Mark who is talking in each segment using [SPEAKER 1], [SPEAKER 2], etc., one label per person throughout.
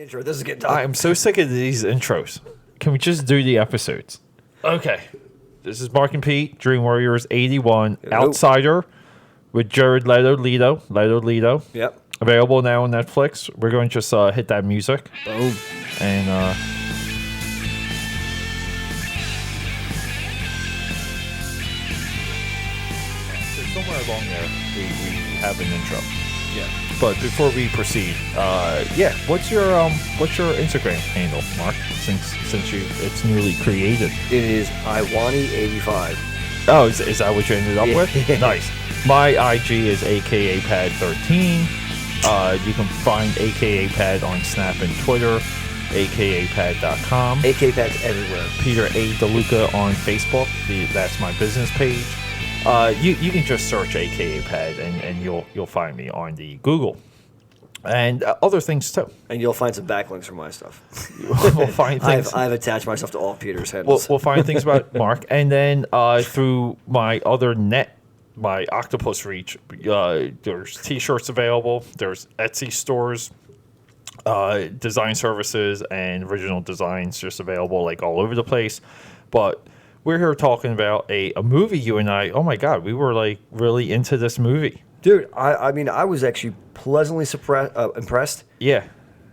[SPEAKER 1] Intro. This is getting done.
[SPEAKER 2] I am so sick of these intros. Can we just do the episodes? Okay. This is Mark and Pete, Dream Warriors 81, Outsider with Jared Leto.
[SPEAKER 1] Yep.
[SPEAKER 2] Available now on Netflix. We're going to just hit that music.
[SPEAKER 1] Boom.
[SPEAKER 2] And so somewhere along there, we have an intro.
[SPEAKER 1] Yeah.
[SPEAKER 2] But before we proceed, what's your Instagram handle, Mark? Since it's newly created.
[SPEAKER 1] It is Iwani85.
[SPEAKER 2] Oh, is that what you ended up with? Nice. My IG is AKAPAD13. You can find AKAPAD on Snap and Twitter, AKAPAD.com.
[SPEAKER 1] AKAPAD's everywhere.
[SPEAKER 2] PETERADELUCA on Facebook. That's my business page. You can just search AKAPAD and you'll find me on the Google. And other things too.
[SPEAKER 1] And you'll find some backlinks for my stuff.
[SPEAKER 2] We'll find things.
[SPEAKER 1] I've attached myself to all Peter's handles.
[SPEAKER 2] We'll find things about Mark. And then through my other net, my Octopus Reach, there's T-shirts available. There's Etsy stores, design services, and original designs just available like all over the place. But we're here talking about a movie, you and I. Oh, my God. We were like really into this movie.
[SPEAKER 1] Dude, I mean, I was actually pleasantly impressed.
[SPEAKER 2] Yeah.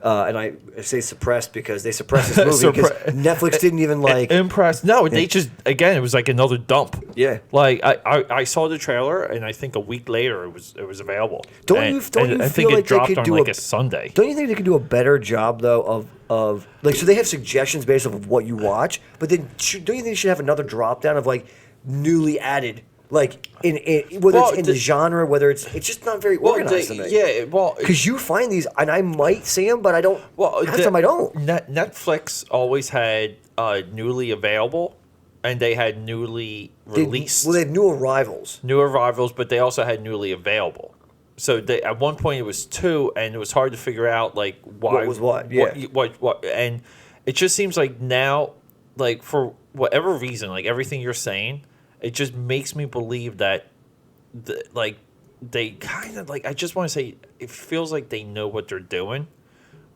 [SPEAKER 1] And I say suppressed because they suppressed this movie because Netflix didn't even like...
[SPEAKER 2] Impressed. No, they just, again, it was like another dump.
[SPEAKER 1] Yeah.
[SPEAKER 2] Like, I saw the trailer, and I think a week later it was available.
[SPEAKER 1] Don't you feel
[SPEAKER 2] I think
[SPEAKER 1] like
[SPEAKER 2] it dropped
[SPEAKER 1] they could
[SPEAKER 2] on
[SPEAKER 1] do
[SPEAKER 2] like a Sunday.
[SPEAKER 1] Don't you think they could do a better job, though, of like, so they have suggestions based off of what you watch, but then don't you think they should have another drop down of, like, newly added... Like in whether it's in the genre, whether it's just not very organized to me.
[SPEAKER 2] Yeah, well,
[SPEAKER 1] because you find these, and I might see them, but I don't. Well, half the time I don't.
[SPEAKER 2] Netflix always had newly available, and they had newly released.
[SPEAKER 1] They had new arrivals.
[SPEAKER 2] New arrivals, but they also had newly available. So at one point it was two, and it was hard to figure out like why
[SPEAKER 1] what was what. Yeah.
[SPEAKER 2] What, and it just seems like now, like for whatever reason, like everything you're saying. It just makes me believe that, they kind of, like, I just want to say, it feels like they know what they're doing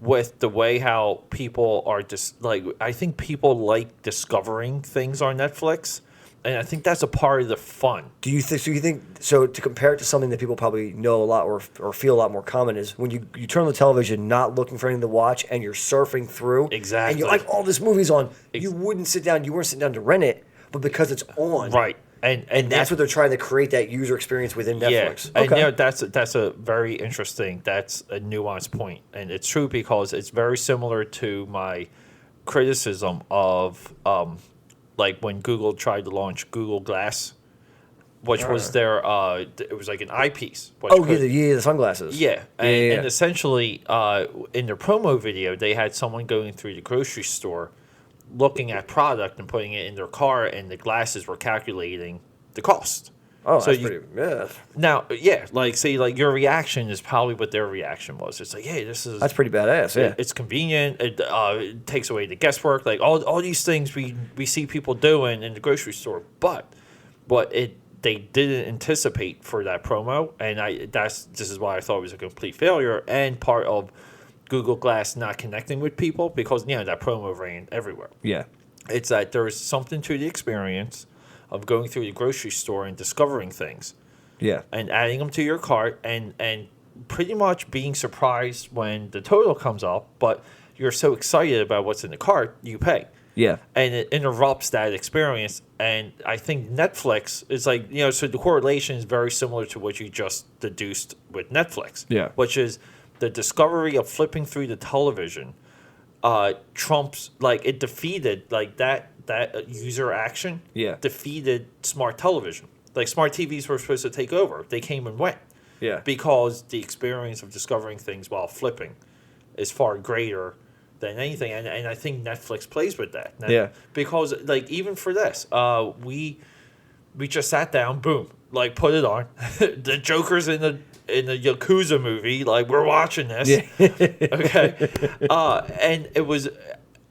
[SPEAKER 2] with the way how people are just, like, I think people like discovering things on Netflix, and I think that's a part of the fun.
[SPEAKER 1] Do you think, so to compare it to something that people probably know a lot or feel a lot more common is when you turn on the television not looking for anything to watch and you're surfing through.
[SPEAKER 2] Exactly.
[SPEAKER 1] And you're like, all this movie's on. You weren't sitting down to rent it. But because it's on,
[SPEAKER 2] right, and
[SPEAKER 1] that's what they're trying to create, that user experience within Netflix.
[SPEAKER 2] Yeah, and that's a very interesting, that's a nuanced point, and it's true because it's very similar to my criticism of like when Google tried to launch Google Glass, which was their it was like an eyepiece.
[SPEAKER 1] The sunglasses.
[SPEAKER 2] Yeah, and essentially in their promo video, they had someone going through the grocery store, looking at product and putting it in their car, and the glasses were calculating the cost.
[SPEAKER 1] Oh, so that's pretty... Yeah.
[SPEAKER 2] Now, like, see, like, your reaction is probably what their reaction was. It's like, hey, this is...
[SPEAKER 1] That's pretty badass, yeah.
[SPEAKER 2] It's convenient. It takes away the guesswork. Like, all these things we see people doing in the grocery store. But they didn't anticipate for that promo, and this is why I thought it was a complete failure, and part of Google Glass not connecting with people because, that promo ran everywhere.
[SPEAKER 1] Yeah.
[SPEAKER 2] It's that there's something to the experience of going through the grocery store and discovering things.
[SPEAKER 1] Yeah.
[SPEAKER 2] And adding them to your cart and pretty much being surprised when the total comes up, but you're so excited about what's in the cart, you pay.
[SPEAKER 1] Yeah.
[SPEAKER 2] And it interrupts that experience. And I think Netflix is like, so the correlation is very similar to what you just deduced with Netflix.
[SPEAKER 1] Yeah.
[SPEAKER 2] Which is the discovery of flipping through the television trumps, like, it defeated, like, that user action defeated smart television. Like, smart TVs were supposed to take over. They came and went.
[SPEAKER 1] Yeah.
[SPEAKER 2] Because the experience of discovering things while flipping is far greater than anything. And I think Netflix plays with that.
[SPEAKER 1] Yeah.
[SPEAKER 2] Because, like, even for this, we just sat down, boom, like, put it on. The Joker's in the Yakuza movie, like, we're watching this. Yeah. Okay. And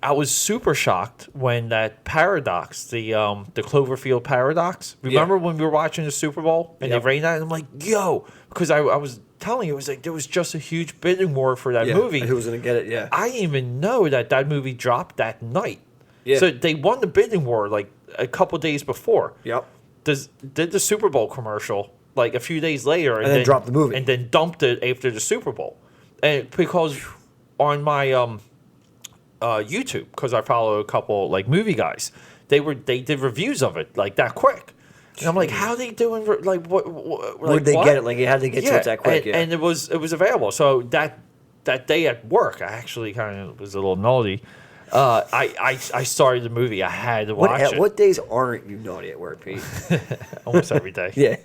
[SPEAKER 2] I was super shocked when that paradox, the Cloverfield paradox. Remember when we were watching the Super Bowl and they ran that, and I'm like, yo, because I was telling you, it was like there was just a huge bidding war for that
[SPEAKER 1] Yeah.
[SPEAKER 2] movie.
[SPEAKER 1] Who was going to get it? Yeah.
[SPEAKER 2] I didn't even know that movie dropped that night.
[SPEAKER 1] Yeah.
[SPEAKER 2] So they won the bidding war like a couple days before.
[SPEAKER 1] Yep.
[SPEAKER 2] Did the Super Bowl commercial like a few days later,
[SPEAKER 1] And then dropped the movie.
[SPEAKER 2] and then dumped it after the Super Bowl, and because on my YouTube, because I follow a couple like movie guys, they did reviews of it like that quick, and I'm like, how they doing? Like what?
[SPEAKER 1] Where'd they get it? Like, how did they get to it that quick?
[SPEAKER 2] And it was available. So that day at work, I actually kind of was a little naughty. I started the movie. I had to watch it.
[SPEAKER 1] What days aren't you naughty at work, Pete?
[SPEAKER 2] Almost every day.
[SPEAKER 1] Yeah,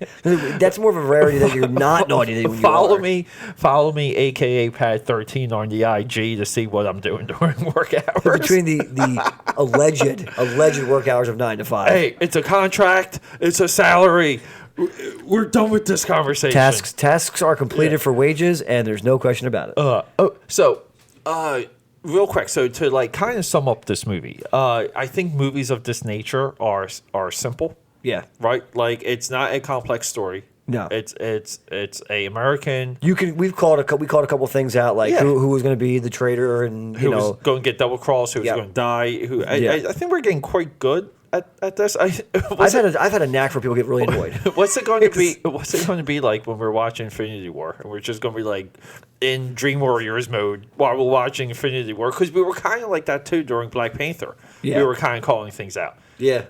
[SPEAKER 1] that's more of a rarity that you're not naughty than when
[SPEAKER 2] Follow
[SPEAKER 1] you are.
[SPEAKER 2] Follow me, aka Pad13 on the IG to see what I'm doing during work hours.
[SPEAKER 1] Between the alleged work hours of 9 to 5.
[SPEAKER 2] Hey, it's a contract. It's a salary. We're done with this conversation.
[SPEAKER 1] Tasks are completed for wages, and there's no question about it.
[SPEAKER 2] Real quick, so to like kind of sum up this movie, I think movies of this nature are simple.
[SPEAKER 1] Yeah.
[SPEAKER 2] Right? Like it's not a complex story.
[SPEAKER 1] No.
[SPEAKER 2] It's a American
[SPEAKER 1] We called a couple things out, like who was going to be the traitor, and
[SPEAKER 2] who was going to get double crossed, who was going to die. I think we're getting quite good at this. I've
[SPEAKER 1] had a knack for people get really annoyed.
[SPEAKER 2] What's it going to be? What's it going to be like when we're watching Infinity War and we're just going to be like in Dream Warriors mode while we're watching Infinity War? Because we were kind of like that too during Black Panther.
[SPEAKER 1] Yeah.
[SPEAKER 2] We were kind of calling things out.
[SPEAKER 1] Yeah.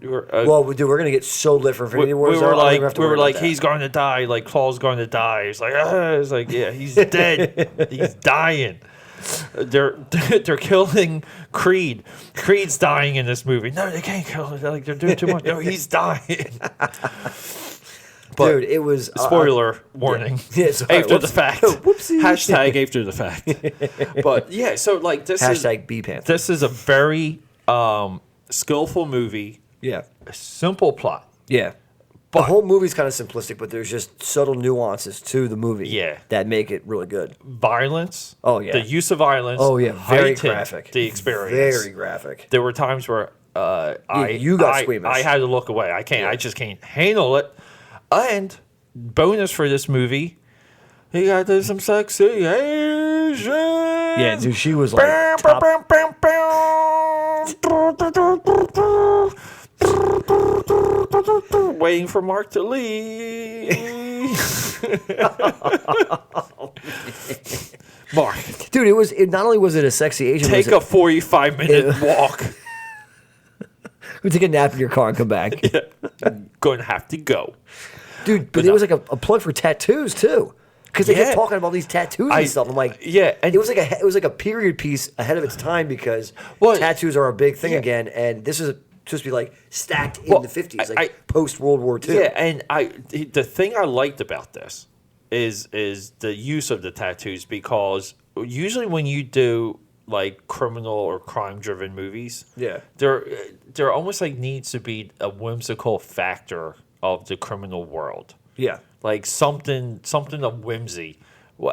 [SPEAKER 2] We were,
[SPEAKER 1] dude, we're gonna get so lit for Infinity War.
[SPEAKER 2] We were like, he's going to die. Like Claw's going to die. It's like, yeah, he's dead. He's dying. They're killing Creed. Creed's dying in this movie. No, they can't kill him. Like they're doing too much. No, he's dying.
[SPEAKER 1] But dude, it was
[SPEAKER 2] spoiler warning.
[SPEAKER 1] Yeah,
[SPEAKER 2] after the fact.
[SPEAKER 1] Whoopsie.
[SPEAKER 2] Hashtag after the fact. But yeah, so like this
[SPEAKER 1] hashtag BPanther.
[SPEAKER 2] This is a very skillful movie.
[SPEAKER 1] Yeah.
[SPEAKER 2] A simple plot.
[SPEAKER 1] Yeah. The whole movie's kind of simplistic, but there's just subtle nuances to the movie that make it really good.
[SPEAKER 2] Violence.
[SPEAKER 1] Oh, yeah.
[SPEAKER 2] The use of violence.
[SPEAKER 1] Oh, yeah. Very graphic.
[SPEAKER 2] The experience.
[SPEAKER 1] Very graphic.
[SPEAKER 2] There were times where
[SPEAKER 1] you got squeamish.
[SPEAKER 2] I had to look away. I can't. Yeah. I just can't handle it. And bonus for this movie, he got some sexy Asian.
[SPEAKER 1] Yeah, dude, she was like
[SPEAKER 2] waiting for Mark to leave. Mark,
[SPEAKER 1] dude, it not only was it a sexy Asian.
[SPEAKER 2] Take a 45-minute walk.
[SPEAKER 1] We take a nap in your car and come back.
[SPEAKER 2] Yeah. I'm going to have to go,
[SPEAKER 1] dude. But there was like a plug for tattoos too, because they kept talking about these tattoos and stuff. I'm like,
[SPEAKER 2] and
[SPEAKER 1] it was like a period piece ahead of its time because tattoos are a big thing again, and this is supposed to be like stacked in the 50s, like post World War II.
[SPEAKER 2] Yeah, and the thing I liked about this is the use of the tattoos, because usually when you do like criminal or crime driven movies, there almost like needs to be a whimsical factor of the criminal world.
[SPEAKER 1] Yeah,
[SPEAKER 2] like something of whimsy,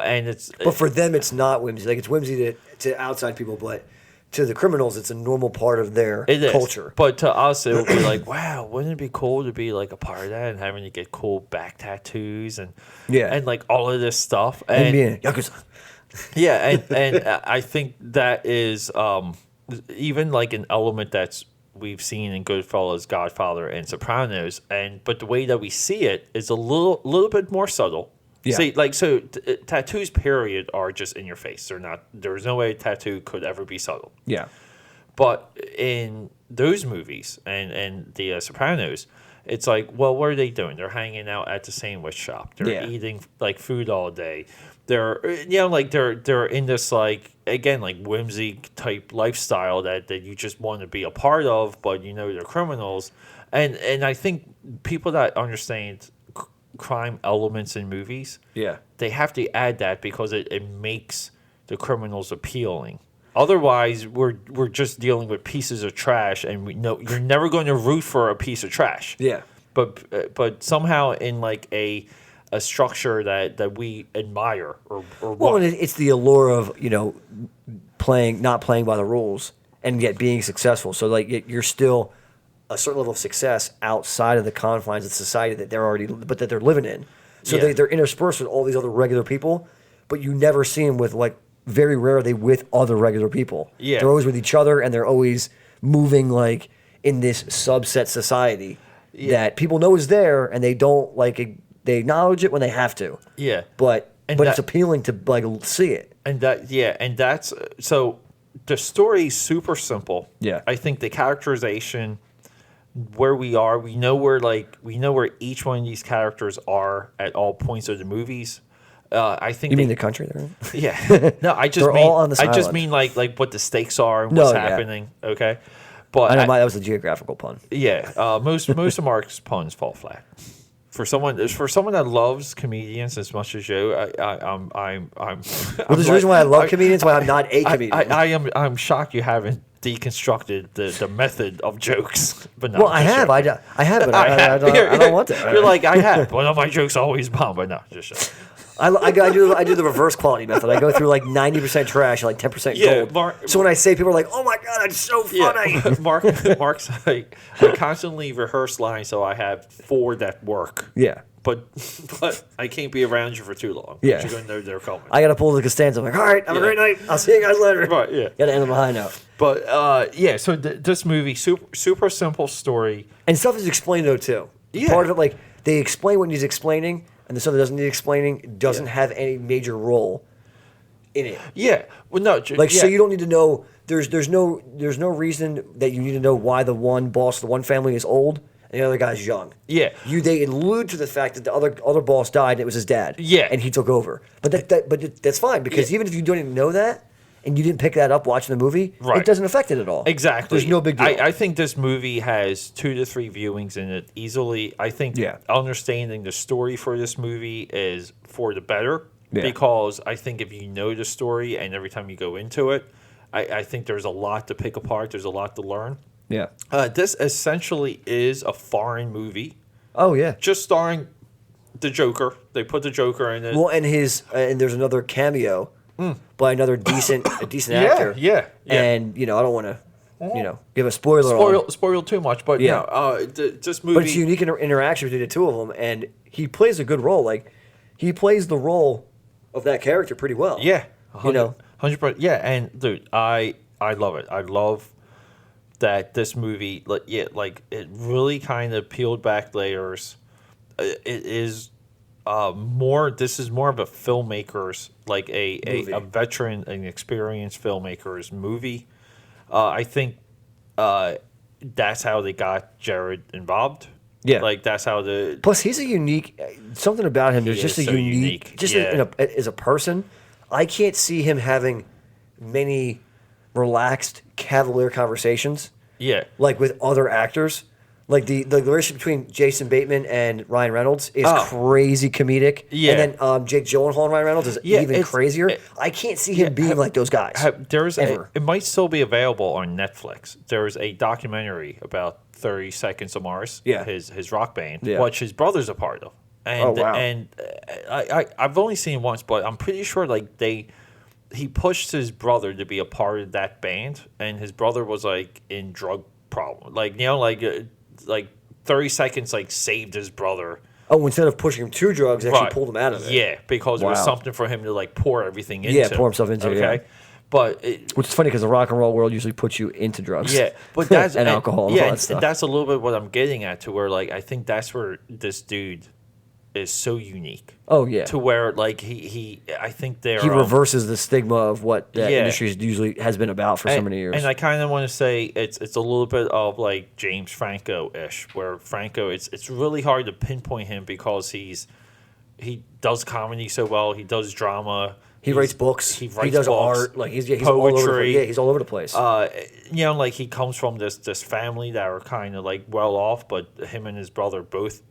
[SPEAKER 2] and
[SPEAKER 1] but for them it's not whimsy. Like it's whimsy to outside people, but to the criminals it's a normal part of their culture.
[SPEAKER 2] But to us it would be like, wow, wouldn't it be cool to be like a part of that and having to get cool back tattoos and like all of this stuff and
[SPEAKER 1] Yakuza.
[SPEAKER 2] Yeah, and I think that is even like an element that's we've seen in Goodfellas, Godfather, and Sopranos, but the way that we see it is a little bit more subtle. Yeah. See, like tattoos, period, are just in your face. They're not. There's no way a tattoo could ever be subtle.
[SPEAKER 1] Yeah,
[SPEAKER 2] but in those movies and the Sopranos, it's like, well, what are they doing? They're hanging out at the sandwich shop. They're eating like food all day. They're they're in this like, again, like whimsy type lifestyle that you just want to be a part of, but they're criminals, and I think people that understand crime elements in movies, they have to add that because it makes the criminals appealing. Otherwise, we're just dealing with pieces of trash, and you're never going to root for a piece of trash.
[SPEAKER 1] Yeah,
[SPEAKER 2] but somehow in like a structure that we admire or
[SPEAKER 1] well, and it's the allure of not playing by the rules and yet being successful. So like you're still a certain level of success outside of the confines of society that they're living in. So they're interspersed with all these other regular people, but you never see them with, like, very rare are they with other regular people.
[SPEAKER 2] Yeah.
[SPEAKER 1] They're always with each other, and they're always moving, like, in this subset society that people know is there, and they don't, like, they acknowledge it when they have to.
[SPEAKER 2] Yeah.
[SPEAKER 1] But
[SPEAKER 2] And
[SPEAKER 1] it's appealing to, like, see it.
[SPEAKER 2] And that's so the story's super simple.
[SPEAKER 1] Yeah.
[SPEAKER 2] I think the characterization, where we are, we know where each one of these characters are at all points of the movies. I think
[SPEAKER 1] You mean the country they're in?
[SPEAKER 2] Yeah. No, I just
[SPEAKER 1] They're
[SPEAKER 2] mean
[SPEAKER 1] all on this
[SPEAKER 2] I just
[SPEAKER 1] island.
[SPEAKER 2] mean like what the stakes are and what's happening. Okay. But
[SPEAKER 1] I know that was a geographical pun.
[SPEAKER 2] yeah, most of Mark's puns fall flat. For someone that loves comedians as much as you, I'm.
[SPEAKER 1] Well, there's a reason why I love comedians, why I'm not a comedian.
[SPEAKER 2] I'm shocked you haven't deconstructed the method of jokes. But no,
[SPEAKER 1] Well, I have, but I don't want to.
[SPEAKER 2] You're like, I have. One of my jokes always bomb, but no, just shut up.
[SPEAKER 1] I do the reverse quality method. I go through like 90% trash and like 10% gold. So when I say, people are like, "Oh my god, that's so funny."
[SPEAKER 2] Yeah. Mark's like, I constantly rehearse lines so I have 4 that work.
[SPEAKER 1] Yeah.
[SPEAKER 2] But I can't be around you for too long.
[SPEAKER 1] Yeah.
[SPEAKER 2] You're going to know they're coming.
[SPEAKER 1] I got to pull the Costanza. I'm like, all right, have a great night. I'll see you guys later.
[SPEAKER 2] Right, yeah.
[SPEAKER 1] Got to end on a high note.
[SPEAKER 2] But so this movie, super simple story.
[SPEAKER 1] And stuff is explained though too.
[SPEAKER 2] Yeah.
[SPEAKER 1] Part of it, like they explain what needs explaining, and the stuff that doesn't need explaining doesn't have any major role in it.
[SPEAKER 2] Yeah. Well, no.
[SPEAKER 1] So you don't need to know. There's no reason that you need to know why the one boss of the one family is old and the other guy's young.
[SPEAKER 2] Yeah.
[SPEAKER 1] They allude to the fact that the other boss died and it was his dad.
[SPEAKER 2] Yeah.
[SPEAKER 1] And he took over. But that's fine because even if you don't even know that and you didn't pick that up watching the movie,
[SPEAKER 2] right,
[SPEAKER 1] it doesn't affect it at all.
[SPEAKER 2] Exactly.
[SPEAKER 1] There's no big deal.
[SPEAKER 2] I think this movie has 2 to 3 viewings in it easily. I think understanding the story for this movie is for the better because I think if you know the story and every time you go into it, I think there's a lot to pick apart. There's a lot to learn.
[SPEAKER 1] Yeah.
[SPEAKER 2] This essentially is a foreign movie.
[SPEAKER 1] Oh, yeah.
[SPEAKER 2] Just starring the Joker. They put the Joker in it.
[SPEAKER 1] Well, and there's another cameo by another decent actor.
[SPEAKER 2] Yeah.
[SPEAKER 1] And, I don't want to, give a spoiler.
[SPEAKER 2] Spoil too much, but this movie.
[SPEAKER 1] But it's a unique interaction between the two of them, and he plays a good role. Like, he plays the role of that character pretty well.
[SPEAKER 2] Yeah. 100%. Yeah, and dude, I love it. I love that this movie, it really kind of peeled back layers. It is more. This is more of a filmmaker's, like a veteran, an experienced filmmaker's movie. I think that's how they got Jared involved.
[SPEAKER 1] Yeah,
[SPEAKER 2] like that's how the.
[SPEAKER 1] Plus, he's a unique. Something about him. There's just a unique. Just as a person, I can't see him having many relaxed, cavalier conversations.
[SPEAKER 2] Yeah,
[SPEAKER 1] like with other actors. Like the relationship between Jason Bateman and Ryan Reynolds is crazy comedic.
[SPEAKER 2] Yeah,
[SPEAKER 1] and then Jake Gyllenhaal and Ryan Reynolds is even crazier. I can't see him being like those guys.
[SPEAKER 2] It might still be available on Netflix. There's a documentary about 30 Seconds of Mars.
[SPEAKER 1] Yeah,
[SPEAKER 2] his rock band, which his brother's a part of. And, and I've only seen it once, but I'm pretty sure he pushed his brother to be a part of that band, and his brother was like in drug problem, like 30 Seconds saved his brother.
[SPEAKER 1] Oh, instead of pushing him to drugs, actually pulled him out of it.
[SPEAKER 2] Yeah, because it was something for him to pour everything into.
[SPEAKER 1] Yeah, pour himself into. Okay,
[SPEAKER 2] but
[SPEAKER 1] which is funny because the rock and roll world usually puts you into drugs.
[SPEAKER 2] Yeah, but that's
[SPEAKER 1] and alcohol. And all that stuff.
[SPEAKER 2] And that's a little bit what I'm getting at. To where I think that's where this dude is so unique.
[SPEAKER 1] Oh yeah.
[SPEAKER 2] To where I think he
[SPEAKER 1] reverses the stigma of what the industry usually has been about for so many years.
[SPEAKER 2] And I kind of want to say it's a little bit of like James Franco-ish, where Franco it's really hard to pinpoint him because he does comedy so well, he does drama,
[SPEAKER 1] he writes books, he does art, he's
[SPEAKER 2] poetry,
[SPEAKER 1] all over the place.
[SPEAKER 2] He comes from this family that are kind of well off, but him and his brother both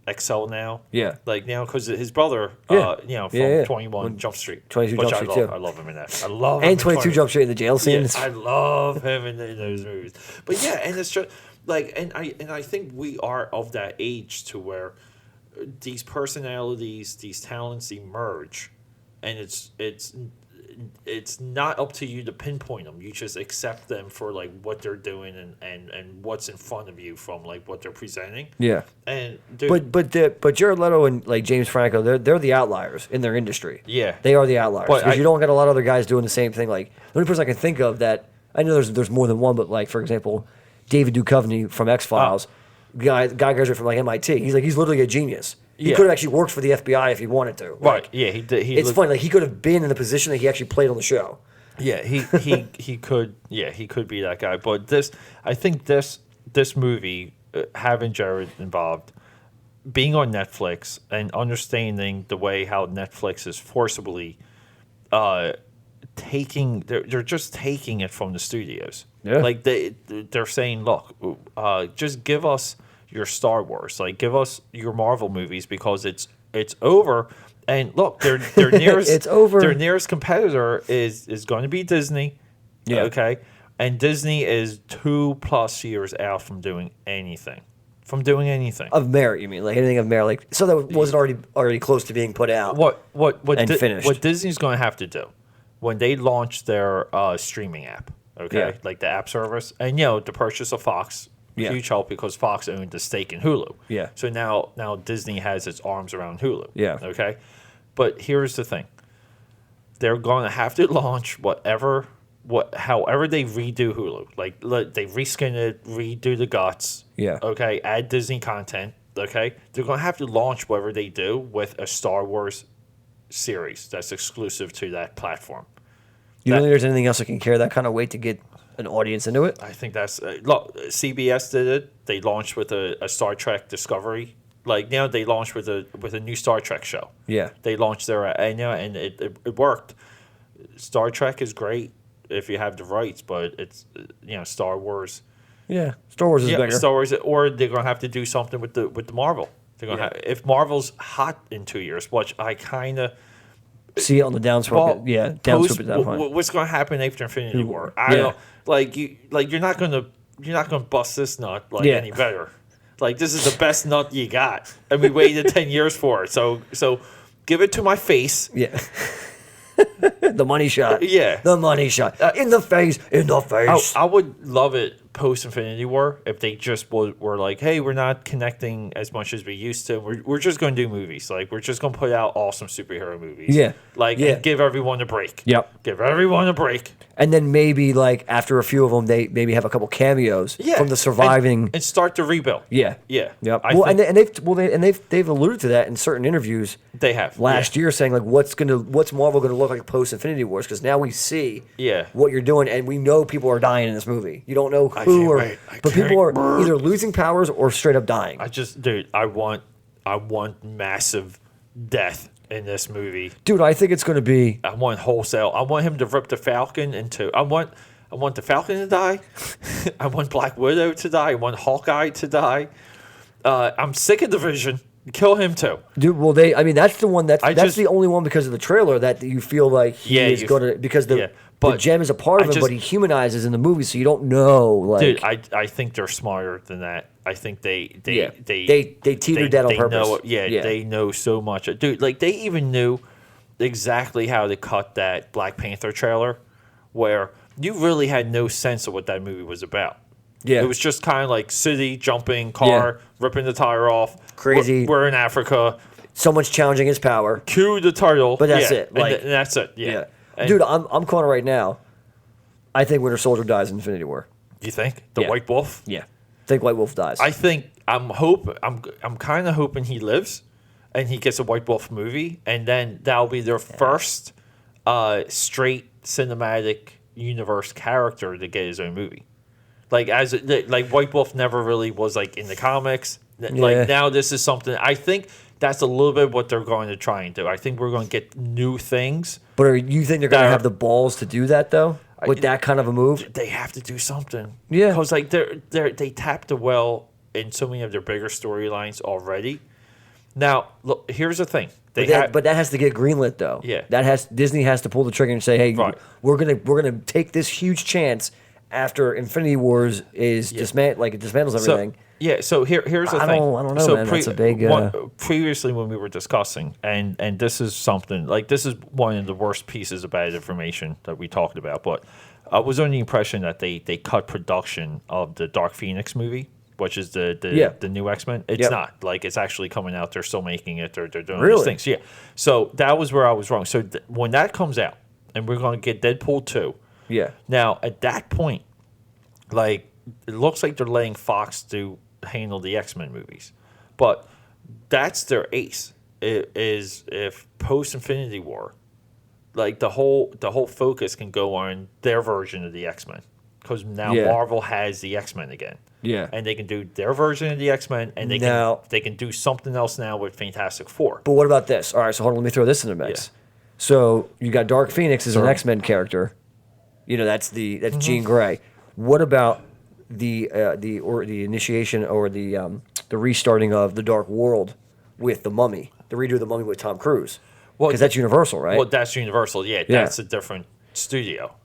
[SPEAKER 2] excel now.
[SPEAKER 1] Yeah.
[SPEAKER 2] Because his brother, from 21 Jump Street.
[SPEAKER 1] 22 Jump Street, too.
[SPEAKER 2] I love him in that. I love him.
[SPEAKER 1] And 22 Jump Street in the jail scenes.
[SPEAKER 2] Yeah, I love him in those movies. But yeah, and it's just and I think we are of that age to where these personalities, these talents emerge, and it's it's not up to you to pinpoint them. You just accept them for like what they're doing and what's in front of you from like what they're presenting.
[SPEAKER 1] Yeah.
[SPEAKER 2] And dude,
[SPEAKER 1] but Jared Leto and like James Franco, they're the outliers in their industry.
[SPEAKER 2] Yeah.
[SPEAKER 1] They are the outliers
[SPEAKER 2] But
[SPEAKER 1] because you don't get a lot of other guys doing the same thing. Like the only person I can think of that I know there's more than one, but like for example, David Duchovny from X-Files, guy graduated from like MIT. He's literally a genius. He could have actually worked for the FBI if he wanted to. Like,
[SPEAKER 2] right. Yeah. He did.
[SPEAKER 1] It's funny. Like he could have been in the position that he actually played on the show.
[SPEAKER 2] Yeah. He could. Yeah. He could be that guy. But I think this movie having Jared involved, being on Netflix and understanding the way how Netflix is forcibly taking they're just taking it from the studios.
[SPEAKER 1] Yeah.
[SPEAKER 2] Like they're saying, look, just give us your Star Wars, like give us your Marvel movies because it's over. And look, their nearest
[SPEAKER 1] It's over.
[SPEAKER 2] Their nearest competitor is going to be Disney.
[SPEAKER 1] Yeah.
[SPEAKER 2] Okay. And Disney is 2+ years out from doing anything.
[SPEAKER 1] Of merit, you mean? Like anything of merit, like so that wasn't already close to being put out.
[SPEAKER 2] Finished. What Disney's going to have to do when they launch their streaming app, okay, like the app service, and the purchase of Fox, huge help because Fox owned the stake in Hulu.
[SPEAKER 1] Yeah.
[SPEAKER 2] So now Disney has its arms around Hulu.
[SPEAKER 1] Yeah.
[SPEAKER 2] Okay. But here's the thing: they're going to have to launch however they redo Hulu, like they reskin it, redo the guts.
[SPEAKER 1] Yeah.
[SPEAKER 2] Okay. Add Disney content. Okay. They're going to have to launch whatever they do with a Star Wars series that's exclusive to that platform.
[SPEAKER 1] You don't think there's anything else that can carry that kind of weight to get an audience into it?
[SPEAKER 2] I think that's look. CBS did it. They launched with a Star Trek Discovery. Like now, they launched with a new Star Trek show.
[SPEAKER 1] Yeah.
[SPEAKER 2] They launched their and it worked. Star Trek is great if you have the rights, but it's Star Wars.
[SPEAKER 1] Yeah, Star Wars is bigger.
[SPEAKER 2] Star Wars, or they're gonna have to do something with the Marvel. They're gonna have, if Marvel's hot in 2 years, which I kind of
[SPEAKER 1] see it on the downstroke. Downstroke at that point.
[SPEAKER 2] What's gonna happen after Infinity War? I don't you're not gonna bust this nut any better. Like this is the best nut you got, and we waited 10 years for it. So give it to my face.
[SPEAKER 1] Yeah. The money shot.
[SPEAKER 2] Yeah.
[SPEAKER 1] The money shot. In the face. In the face.
[SPEAKER 2] I would love it post Infinity War if they just were like, hey, we're not connecting as much as we used to. We're just going to do movies. Like, we're just going to put out awesome superhero movies.
[SPEAKER 1] Yeah.
[SPEAKER 2] And give everyone a break.
[SPEAKER 1] Yep.
[SPEAKER 2] Give everyone a break.
[SPEAKER 1] And then maybe, like, after a few of them, they maybe have a couple cameos from the surviving.
[SPEAKER 2] And start the rebuild.
[SPEAKER 1] Yeah.
[SPEAKER 2] Yeah.
[SPEAKER 1] Yep. They've alluded to that in certain interviews.
[SPEAKER 2] They have.
[SPEAKER 1] Last year saying, like, what's Marvel going to look like post Infinity Wars? Because now we see what you're doing, and we know people are dying in this movie. You don't know who but people are either losing powers or straight up dying.
[SPEAKER 2] I want massive death in this movie.
[SPEAKER 1] Dude, I think it's going to be...
[SPEAKER 2] I want wholesale. I want him to rip the Falcon into... I want the Falcon to die. I want Black Widow to die. I want Hawkeye to die. I'm sick of the Vision. Kill him too.
[SPEAKER 1] Dude, well, that's the one that's the only one because of the trailer that you feel like he is going to... Because the gem is a part of him, but he humanizes in the movie, so you don't know. Like,
[SPEAKER 2] dude, I think they're smarter than that. I think they
[SPEAKER 1] teetered that on purpose.
[SPEAKER 2] They know so much. Dude, like they even knew exactly how to cut that Black Panther trailer where you really had no sense of what that movie was about. Yeah. It was just kind of like city, jumping, car, ripping the tire off.
[SPEAKER 1] Crazy.
[SPEAKER 2] We're in Africa.
[SPEAKER 1] Someone's challenging his power.
[SPEAKER 2] Cue the title.
[SPEAKER 1] But that's it.
[SPEAKER 2] Like, and that's it. Yeah.
[SPEAKER 1] Dude, I'm calling it right now. I think Winter Soldier dies in Infinity War.
[SPEAKER 2] You think? The White Wolf?
[SPEAKER 1] Yeah. I think White Wolf dies.
[SPEAKER 2] I'm kind of hoping he lives and he gets a White Wolf movie, and then that'll be their first straight cinematic universe character to get his own movie. Like White Wolf never really was like in the comics. Like now this is something I think that's a little bit what they're going to try and do. I think we're going to get new things.
[SPEAKER 1] But you think they're going to have the balls to do that though? With that kind of a move?
[SPEAKER 2] They have to do something.
[SPEAKER 1] Yeah.
[SPEAKER 2] Because like they tapped the well in so many of their bigger storylines already. Now, look, here's the thing.
[SPEAKER 1] But that has to get greenlit though.
[SPEAKER 2] Yeah.
[SPEAKER 1] Disney has to pull the trigger and say, hey, we're gonna take this huge chance after Infinity Wars is dismantles everything.
[SPEAKER 2] Yeah, so here's the thing.
[SPEAKER 1] I don't know,
[SPEAKER 2] so
[SPEAKER 1] man. That's a big.
[SPEAKER 2] Previously, when we were discussing, and this is something like this is one of the worst pieces of bad information that we talked about. But I was under the impression that they cut production of the Dark Phoenix movie, which is the new X-Men. It's not. Like, it's actually coming out. They're still making it. They're doing these things. Yeah. So that was where I was wrong. So when that comes out, and we're going to get Deadpool 2.
[SPEAKER 1] Yeah.
[SPEAKER 2] Now, at that point, like, it looks like they're letting Fox handle the X-Men movies. But that's their ace. It is if post-Infinity War, like, the whole focus can go on their version of the X-Men. Because now Marvel has the X-Men again.
[SPEAKER 1] Yeah.
[SPEAKER 2] And they can do their version of the X-Men, and they can do something else now with Fantastic Four.
[SPEAKER 1] But what about this? All right, so hold on, let me throw this in the mix.
[SPEAKER 2] Yeah.
[SPEAKER 1] So you got Dark Phoenix as an X-Men character. You know, that's Jean Grey. What about the initiation or the restarting of the Dark World with the Mummy? The redo of the Mummy with Tom Cruise. Because that's Universal, right?
[SPEAKER 2] Well, that's Universal. Yeah, that's a different studio.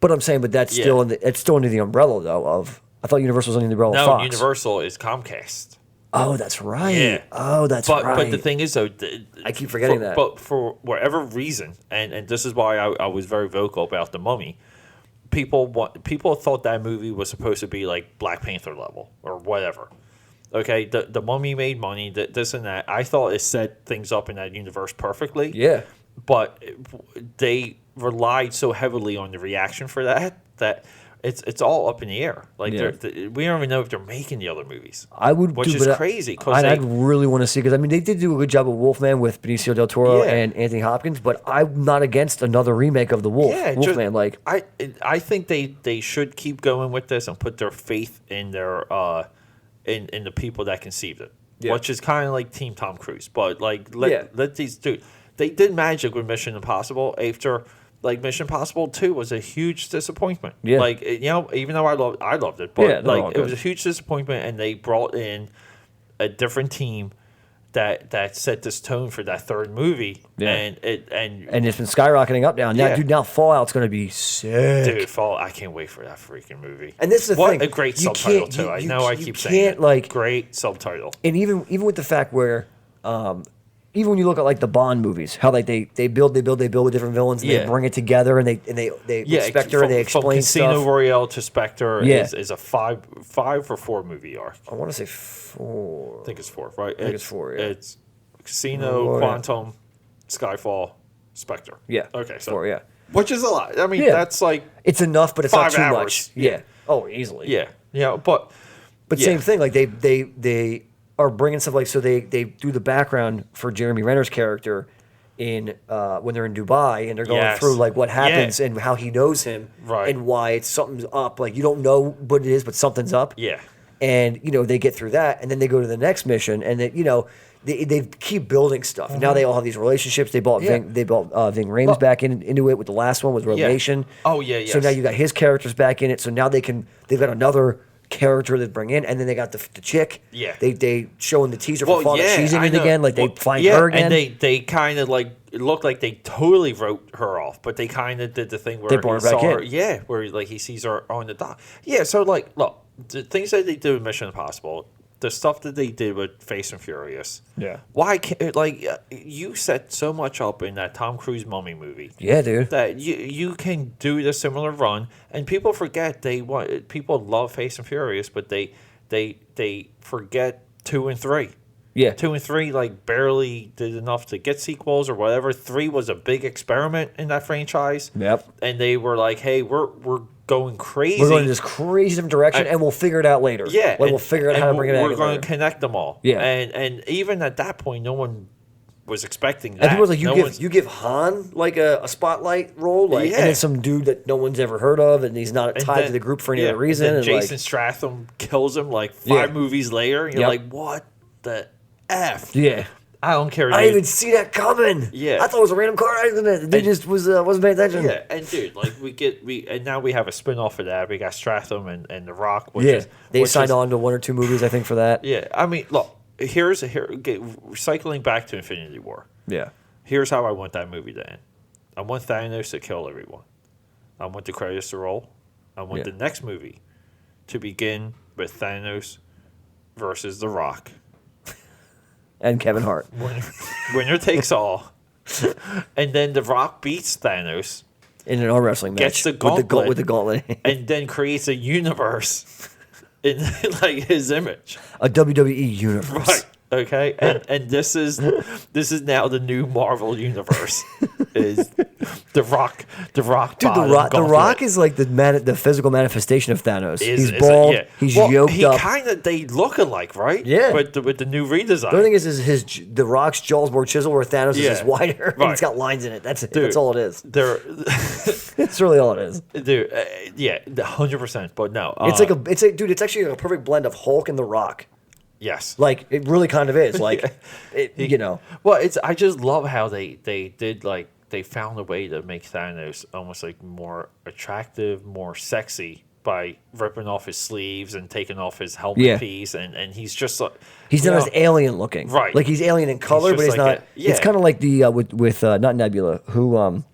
[SPEAKER 1] But I'm saying, that's still it's still under the umbrella though of. I thought Universal was under the umbrella of Fox.
[SPEAKER 2] No, Universal is Comcast.
[SPEAKER 1] Oh, that's right.
[SPEAKER 2] Yeah.
[SPEAKER 1] Oh, that's right.
[SPEAKER 2] But the thing is, though,
[SPEAKER 1] I keep forgetting that.
[SPEAKER 2] But for whatever reason, and this is why I was very vocal about the Mummy. People thought that movie was supposed to be like Black Panther level or whatever. Okay, the Mummy made money. This and that. I thought it set things up in that universe perfectly.
[SPEAKER 1] Yeah.
[SPEAKER 2] But they relied so heavily on the reaction for that it's all up in the air. Like we don't even know if they're making the other movies. Which is crazy.
[SPEAKER 1] I'd really want to see, because I mean they did do a good job of Wolfman with Benicio del Toro and Anthony Hopkins, but I'm not against another remake of the Wolfman. Like
[SPEAKER 2] I think they should keep going with this and put their faith in their in the people that conceived it, which is kind of like Team Tom Cruise. But like let these dude. They did magic with Mission Impossible after. Like, Mission Impossible 2 was a huge disappointment. Yeah. Like, even though I loved it, but it was a huge disappointment, and they brought in a different team that set this tone for that third movie. Yeah. And
[SPEAKER 1] it's been skyrocketing up now. Now, dude, now Fallout's going to be sick.
[SPEAKER 2] Dude, Fallout, I can't wait for that freaking movie.
[SPEAKER 1] And this is the thing.
[SPEAKER 2] What a great subtitle, too. I know I keep saying it.
[SPEAKER 1] Like,
[SPEAKER 2] great subtitle.
[SPEAKER 1] And even with the fact where even when you look at like the Bond movies, how like they build with different villains, and they bring it together, and they Spectre, and they explain
[SPEAKER 2] from Casino
[SPEAKER 1] stuff.
[SPEAKER 2] Royale to Spectre is a 5 or 4 movie arc.
[SPEAKER 1] I want to say 4.
[SPEAKER 2] I think it's 4, right?
[SPEAKER 1] I think it's 4. Yeah.
[SPEAKER 2] It's Casino, Quantum, Skyfall, Spectre.
[SPEAKER 1] Yeah.
[SPEAKER 2] Okay. So
[SPEAKER 1] 4. Yeah.
[SPEAKER 2] Which is a lot. I mean, that's like
[SPEAKER 1] it's enough, but it's not too
[SPEAKER 2] 5 hours.
[SPEAKER 1] much. Yeah. Oh, easily.
[SPEAKER 2] Yeah. Yeah. But
[SPEAKER 1] same thing. Like they are bringing stuff like, so they do the background for Jeremy Renner's character in when they're in Dubai, and they're going through like what happens and how he knows him and why it's something's up. Like, you don't know what it is, but something's up.
[SPEAKER 2] Yeah.
[SPEAKER 1] And they get through that, and then they go to the next mission, and they keep building stuff. And now they all have these relationships. They brought Ving Rhames back into it with the last one with Revelation.
[SPEAKER 2] Yeah. Oh yeah. Yes.
[SPEAKER 1] So now you got his characters back in it. So now they've got another character they bring in, and then they got the chick.
[SPEAKER 2] Yeah.
[SPEAKER 1] They show in the teaser for Fall that she's in it again. Like, they find her again.
[SPEAKER 2] And they kind of like, it looked like they totally wrote her off, but they kind of did the thing where
[SPEAKER 1] they brought her back in.
[SPEAKER 2] Yeah, where like he sees her on the dock. Yeah, so like, look, the things that they did with Mission Impossible, the stuff that they did with Fast and Furious.
[SPEAKER 1] Yeah.
[SPEAKER 2] Why can't, like, you set so much up in that Tom Cruise Mummy movie.
[SPEAKER 1] Yeah, dude.
[SPEAKER 2] That you can do the similar run, and people forget people love Fast and Furious, but they forget 2 and 3.
[SPEAKER 1] Yeah.
[SPEAKER 2] 2 and 3 like barely did enough to get sequels or whatever. 3 was a big experiment in that franchise.
[SPEAKER 1] Yep.
[SPEAKER 2] And they were like, hey, we're going crazy.
[SPEAKER 1] We're going in this crazy different direction, and we'll figure it out later.
[SPEAKER 2] Yeah.
[SPEAKER 1] Like, we'll figure out how to bring it back.
[SPEAKER 2] We're going to connect them all.
[SPEAKER 1] Yeah.
[SPEAKER 2] And even at that point, no one was expecting that.
[SPEAKER 1] And people were like, you give Han like a spotlight role, like, and then some dude that no one's ever heard of, and he's not tied to the group for any other reason.
[SPEAKER 2] And Jason Statham kills him like 5 movies later. And you're like, what the F?
[SPEAKER 1] Yeah.
[SPEAKER 2] I don't care.
[SPEAKER 1] I didn't even see that coming.
[SPEAKER 2] Yeah.
[SPEAKER 1] I thought it was a random car accident. They just wasn't paying attention.
[SPEAKER 2] Yeah, and dude, like and now we have a spin-off of that. We got Statham and The Rock. They
[SPEAKER 1] signed on to 1 or 2 movies, I think, for that.
[SPEAKER 2] Yeah, I mean, look, cycling back to Infinity War.
[SPEAKER 1] Yeah.
[SPEAKER 2] Here's how I want that movie to end. I want Thanos to kill everyone. I want the credits to roll. I want the next movie to begin with Thanos versus The Rock.
[SPEAKER 1] And Kevin Hart.
[SPEAKER 2] Winner takes all. And then The Rock beats Thanos.
[SPEAKER 1] In an arm wrestling match.
[SPEAKER 2] Gets the gauntlet.
[SPEAKER 1] With the gauntlet.
[SPEAKER 2] And then creates a universe in like his image.
[SPEAKER 1] A WWE universe.
[SPEAKER 2] Right. Okay. And this is now the new Marvel universe. Is The Rock.
[SPEAKER 1] Dude, the Rock is like the physical manifestation of Thanos. He's bald. He's yoked up.
[SPEAKER 2] They look alike, right?
[SPEAKER 1] Yeah.
[SPEAKER 2] With the new redesign.
[SPEAKER 1] The only thing is the Rock's jaw's more chiseled, where Thanos is wider.
[SPEAKER 2] Right.
[SPEAKER 1] And it's got lines in it. That's it.
[SPEAKER 2] Dude,
[SPEAKER 1] that's all it is.
[SPEAKER 2] That's
[SPEAKER 1] really all it is.
[SPEAKER 2] Dude, 100%. But no,
[SPEAKER 1] it's actually a perfect blend of Hulk and the Rock.
[SPEAKER 2] Yes.
[SPEAKER 1] Like it really kind of is. Like you know.
[SPEAKER 2] Well, I just love how they did like. They found a way to make Thanos almost like more attractive, more sexy by ripping off his sleeves and taking off his helmet piece, and he's just like
[SPEAKER 1] he's not as alien looking,
[SPEAKER 2] right?
[SPEAKER 1] Like he's alien in color, but he's like not. It's kind of like the with not Nebula, who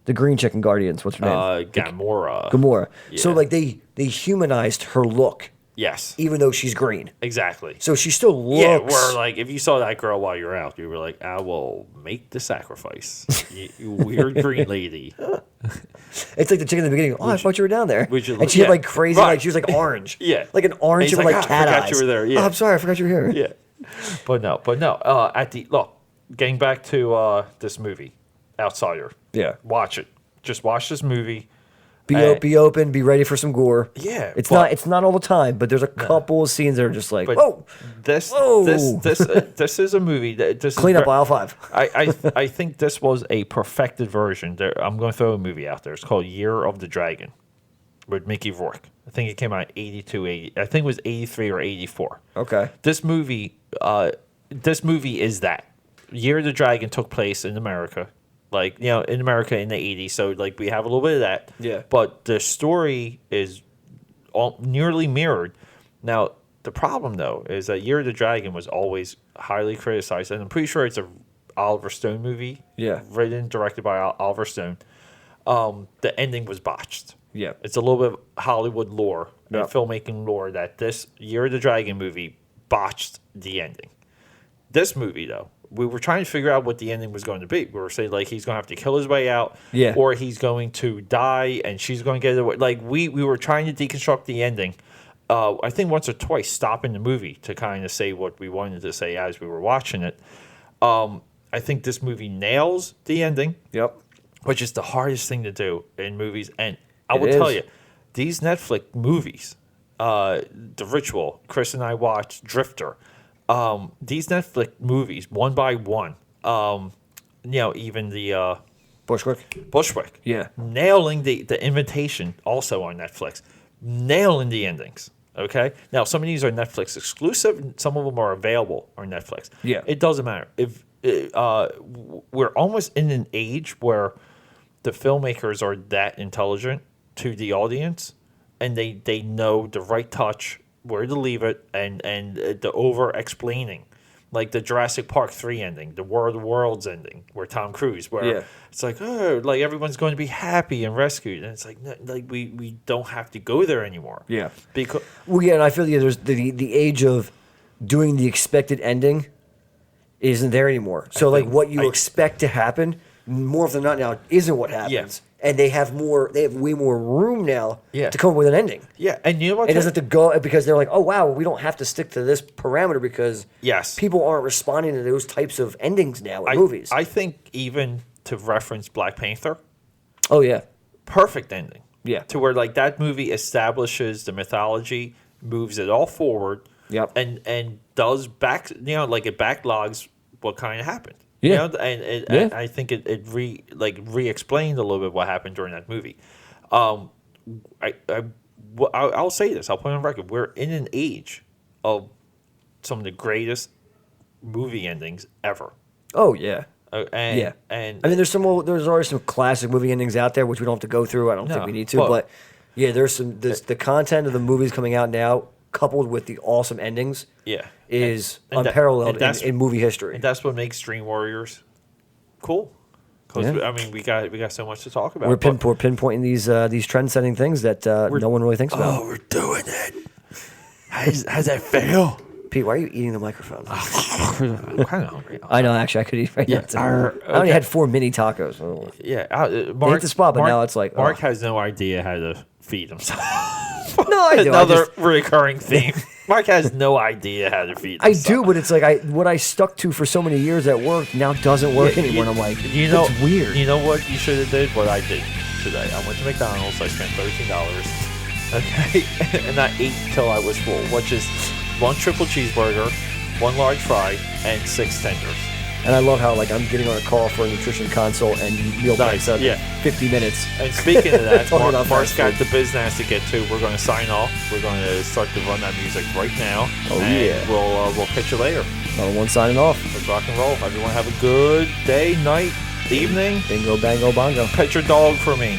[SPEAKER 1] the green chick in Guardians. What's her name?
[SPEAKER 2] Gamora.
[SPEAKER 1] Gamora. Yeah. So like they humanized her look.
[SPEAKER 2] Yes.
[SPEAKER 1] Even though she's green.
[SPEAKER 2] Exactly.
[SPEAKER 1] So she still looks...
[SPEAKER 2] Yeah, where like, if you saw that girl while you're out, you were like, I will make the sacrifice. you weird green lady.
[SPEAKER 1] It's like the chick in the beginning, I thought you were down there. And she had like crazy, like she was like orange.
[SPEAKER 2] Yeah.
[SPEAKER 1] Like an orange with like cat eyes. I
[SPEAKER 2] forgot you were there. Yeah.
[SPEAKER 1] Oh, I'm sorry, I forgot you were here.
[SPEAKER 2] Yeah. But no. Getting back to this movie, Outsider.
[SPEAKER 1] Yeah.
[SPEAKER 2] Watch it. Just watch this movie.
[SPEAKER 1] Be open. Be ready for some gore.
[SPEAKER 2] Yeah,
[SPEAKER 1] it's not all the time, but there's a couple of scenes that are just like, whoa.
[SPEAKER 2] This is a movie that
[SPEAKER 1] clean up aisle 5.
[SPEAKER 2] I think this was a perfected version. I'm going to throw a movie out there. It's called Year of the Dragon with Mickey Rourke. I think it came out in 82, 80. I think it was 83 or 84.
[SPEAKER 1] Okay.
[SPEAKER 2] This movie is that. Year of the Dragon took place in America. Like, in America in the 80s. So, like, we have a little bit of that.
[SPEAKER 1] Yeah.
[SPEAKER 2] But the story is nearly mirrored. Now, the problem, though, is that Year of the Dragon was always highly criticized. And I'm pretty sure it's a Oliver Stone movie.
[SPEAKER 1] Yeah.
[SPEAKER 2] Written, directed by Oliver Stone. The ending was botched.
[SPEAKER 1] Yeah.
[SPEAKER 2] It's a little bit of Hollywood lore and filmmaking lore that this Year of the Dragon movie botched the ending. This movie, though, we were trying to figure out what the ending was going to be. We were saying, like, he's going to have to kill his way out, or he's going to die, and she's going to get away. Like, we were trying to deconstruct the ending. I think once or twice, stopping the movie to kind of say what we wanted to say as we were watching it. I think this movie nails the ending.
[SPEAKER 1] Yep.
[SPEAKER 2] Which is the hardest thing to do in movies. And I will tell you, these Netflix movies, The Ritual, Chris and I watched Drifter. These Netflix movies, one by one, even the Bushwick, nailing the Invitation, also on Netflix, nailing the endings. Okay, now some of these are Netflix exclusive, and some of them are available on Netflix.
[SPEAKER 1] Yeah,
[SPEAKER 2] it doesn't matter. If we're almost in an age where the filmmakers are that intelligent to the audience, and they know the right touch, where to leave it, and the over-explaining. Like the Jurassic Park 3 ending, the War of the Worlds ending, where Tom Cruise, where it's like, oh, like everyone's going to be happy and rescued. And it's like, no, like we don't have to go there anymore.
[SPEAKER 1] Yeah.
[SPEAKER 2] Because
[SPEAKER 1] and I feel there's the age of doing the expected ending isn't there anymore. So like what you expect to happen, more often than not now, isn't what happens.
[SPEAKER 2] Yeah.
[SPEAKER 1] And they have way more room now to come up with an ending.
[SPEAKER 2] Yeah, and you know what?
[SPEAKER 1] It doesn't have to go because they're like, oh wow, we don't have to stick to this parameter because people aren't responding to those types of endings now in movies.
[SPEAKER 2] I think even to reference Black Panther.
[SPEAKER 1] Oh yeah,
[SPEAKER 2] perfect ending.
[SPEAKER 1] Yeah,
[SPEAKER 2] to where like that movie establishes the mythology, moves it all forward.
[SPEAKER 1] Yep.
[SPEAKER 2] And does it backlogs what kind of happened.
[SPEAKER 1] Yeah.
[SPEAKER 2] And I think it re-explained a little bit what happened during that movie. I'll say this. I'll put it on record. We're in an age of some of the greatest movie endings ever.
[SPEAKER 1] Oh yeah.
[SPEAKER 2] And
[SPEAKER 1] I mean, there's already some classic movie endings out there which we don't have to go through. I don't think we need to, but yeah, there's the content of the movies coming out now, coupled with the awesome endings, is unparalleled in movie history.
[SPEAKER 2] And that's what makes Dream Warriors cool. Because we got so much to talk about.
[SPEAKER 1] We're pinpointing these trend-setting things that no one really thinks about.
[SPEAKER 2] Oh, we're doing it. How's that feel?
[SPEAKER 1] Pete, why are you eating the microphone?
[SPEAKER 2] I'm kind of hungry.
[SPEAKER 1] I know, actually, I could eat right now. Too. I only had 4 mini tacos. Oh.
[SPEAKER 2] Yeah,
[SPEAKER 1] Mark, hit the spot, but now it's like
[SPEAKER 2] Mark has no idea how to feed himself.
[SPEAKER 1] No, I do.
[SPEAKER 2] Another recurring theme. Mark has no idea how to feed himself.
[SPEAKER 1] I do, but it's like what I stuck to for so many years at work now doesn't work anymore. And I'm like, it's weird.
[SPEAKER 2] You know what you should have did? What I did today. I went to McDonald's. I spent $13. Okay, and I ate till I was full, which is 1 triple cheeseburger, 1 large fry, and 6 tenders.
[SPEAKER 1] And I love how like I'm getting on a call for a nutrition consult and meal breaks out 50 minutes.
[SPEAKER 2] And speaking of that, Mark's got the business to get to. We're going to sign off. We're going to start to run that music right now.
[SPEAKER 1] Oh yeah.
[SPEAKER 2] We'll catch you later.
[SPEAKER 1] Another one signing off.
[SPEAKER 2] Let's rock and roll. Everyone have a good day, night, evening.
[SPEAKER 1] Bingo, bango, bongo.
[SPEAKER 2] Pet your dog for me.